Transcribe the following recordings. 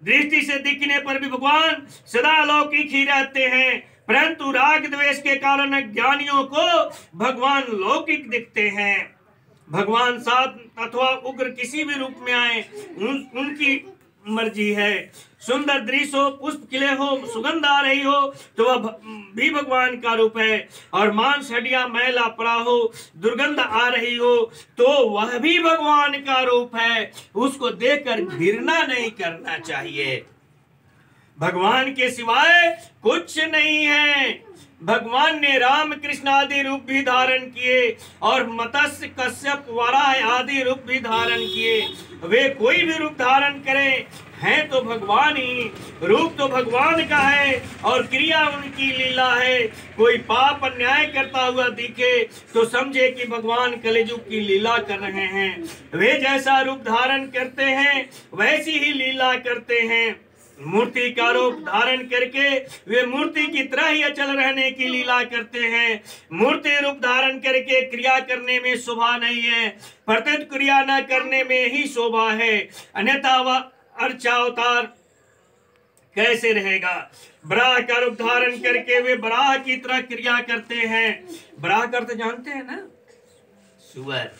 दृष्टि से दिखने पर भी भगवान सदा अलौकिक ही रहते हैं, परंतु राग द्वेष के कारण ज्ञानियों को भगवान लौकिक दिखते हैं। भगवान शांत अथवा उग्र किसी भी रूप में आए उनकी मर्जी है। सुंदर दृश्य हो, पुष्प खिले हो, सुगंध आ रही हो तो वह भी भगवान का रूप है, और मांस हड्डियां मैला पड़ा हो, दुर्गंध आ रही हो तो वह भी भगवान का रूप है। उसको देखकर घृणा नहीं करना चाहिए। भगवान के सिवाय कुछ नहीं है। भगवान ने राम कृष्ण आदि रूप भी धारण किए और मत्स्य कश्यप वराह आदि रूप भी धारण किए। वे कोई भी रूप धारण करें हैं तो भगवान ही। रूप तो भगवान का है और क्रिया उनकी लीला है। कोई पाप अन्याय करता हुआ दिखे तो समझे कि भगवान कलियुग की लीला कर रहे हैं। वे जैसा रूप धारण करते हैं वैसी ही लीला करते हैं। मूर्ति का रूप धारण करके वे मूर्ति की तरह ही अचल रहने की लीला करते हैं। मूर्ति रूप धारण करके क्रिया करने में शोभा नहीं है, प्रत्युत क्रिया न करने में ही शोभा है, अन्यथा वह अर्चावतार कैसे रहेगा। बराह का रूप धारण करके वे बराह की तरह क्रिया करते हैं। बराह का अर्थ जानते हैं ना, सुअर।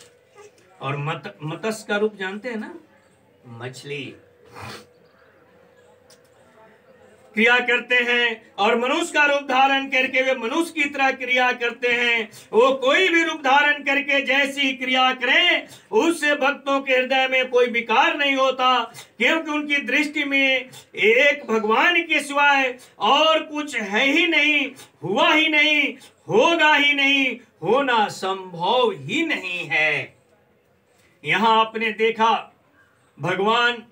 और मत्स्य का रूप जानते हैं ना, मछली। क्रिया करते हैं और मनुष्य का रूप धारण करके वे मनुष्य की तरह क्रिया करते हैं। वो कोई भी रूप धारण करके जैसी क्रिया करें उससे भक्तों के हृदय में कोई विकार नहीं होता, क्योंकि उनकी दृष्टि में एक भगवान के सिवाय और कुछ है ही नहीं, हुआ ही नहीं, होगा ही नहीं, होना संभव ही नहीं है। यहां आपने देखा भगवान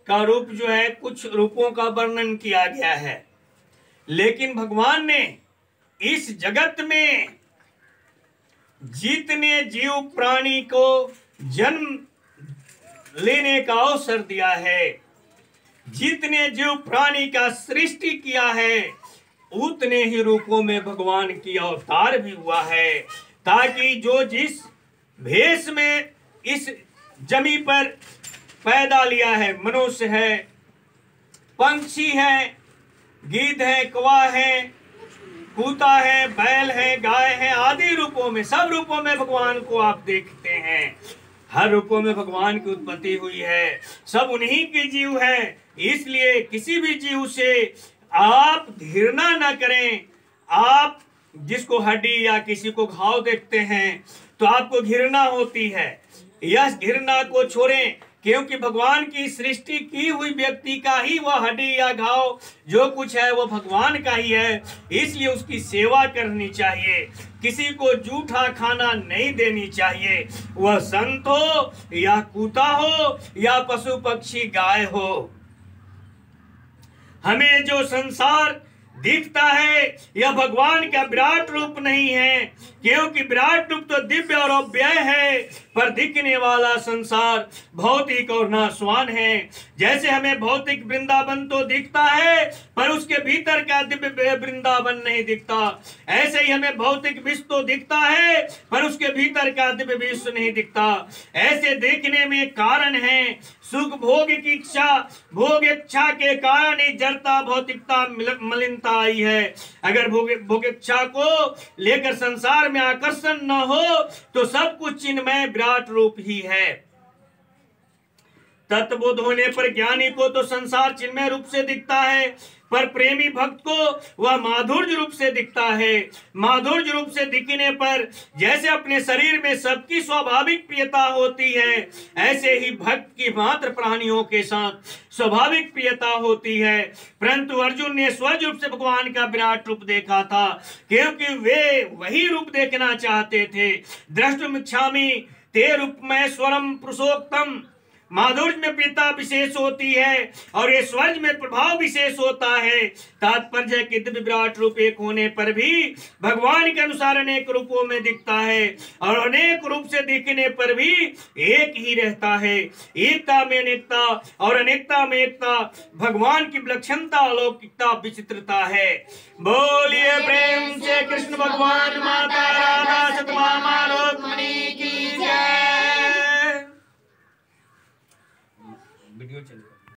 का रूप जो है, कुछ रूपों का वर्णन किया गया है, लेकिन भगवान ने इस जगत में जितने जीव प्राणी को जन्म लेने का अवसर दिया है, जितने जीव प्राणी का सृष्टि किया है, उतने ही रूपों में भगवान की अवतार भी हुआ है, ताकि जो जिस भेष में इस जमी पर पैदा लिया है, मनुष्य है, पंछी है, गीध है, कौवा है, कूता है, बैल है, गाय है, आदि रूपों में, सब रूपों में भगवान को आप देखते हैं। हर रूपों में भगवान की उत्पत्ति हुई है, सब उन्हीं के जीव है। इसलिए किसी भी जीव से आप घृणा न करें। आप जिसको हड्डी या किसी को घाव देखते हैं तो आपको घृणा होती है, यह घृणा को छोड़ें, क्योंकि भगवान की सृष्टि की हुई व्यक्ति का ही वह हड्डी या घाव जो कुछ है वो भगवान का ही है। इसलिए उसकी सेवा करनी चाहिए, किसी को जूठा खाना नहीं देनी चाहिए, वह संत हो या कूता हो या पशु पक्षी गाय हो। हमें जो संसार दिखता है यह भगवान का विराट रूप नहीं है, क्योंकि विराट रूप तो दिव्य और अव्यय है, पर दिखने वाला संसार भौतिक और नाशवान है। जैसे हमें भौतिक वृंदावन तो दिखता है पर उसके भीतर का दिव्य वृंदावन नहीं दिखता, ऐसे ही हमें भौतिक विश्व तो दिखता है पर उसके भीतर का दिव्य विश्व नहीं दिखता। ऐसे देखने में कारण है सुख भोग की इच्छा, भोग इच्छा के कारण ही जड़ता भौतिकता मलिनता आई है। अगर भोग इच्छा को लेकर संसार में आकर्षण न हो तो सब कुछ चिन्मय विराट रूप ही है। तत्वबोध होने पर ज्ञानी को तो संसार चिन्मय रूप से दिखता है, पर प्रेमी भक्त को वह माधुर्य रूप से दिखता है। माधुर्य रूप से दिखने पर जैसे अपने शरीर में सबकी स्वाभाविक प्रियता होती है, ऐसे ही भक्त की मात्र प्राणियों के साथ स्वाभाविक प्रियता होती है। परंतु अर्जुन ने स्वर्ग रूप से भगवान का विराट रूप देखा था, क्योंकि वे वही रूप देखना चाहते थे। द्रष्टुमिच्छामि ते रूपमैश्वरम पुरुषोत्तम। माधुर्य में प्रियता विशेष होती है और ये स्वर्ग में प्रभाव विशेष होता है। तात्पर्य कि दिव्य विराट रूप एक होने पर भी भगवान के अनुसार अनेक रूपों में दिखता है और अनेक रूप से दिखने पर भी एक ही रहता है। एकता में अनेकता और अनेकता में एकता भगवान की विलक्षणता, अलौकिकता, विचित्रता है। बोलिए प्रेम से कृष्ण भगवान माता राधा सतभामा रुक्मिणी की जय। वीडियो चल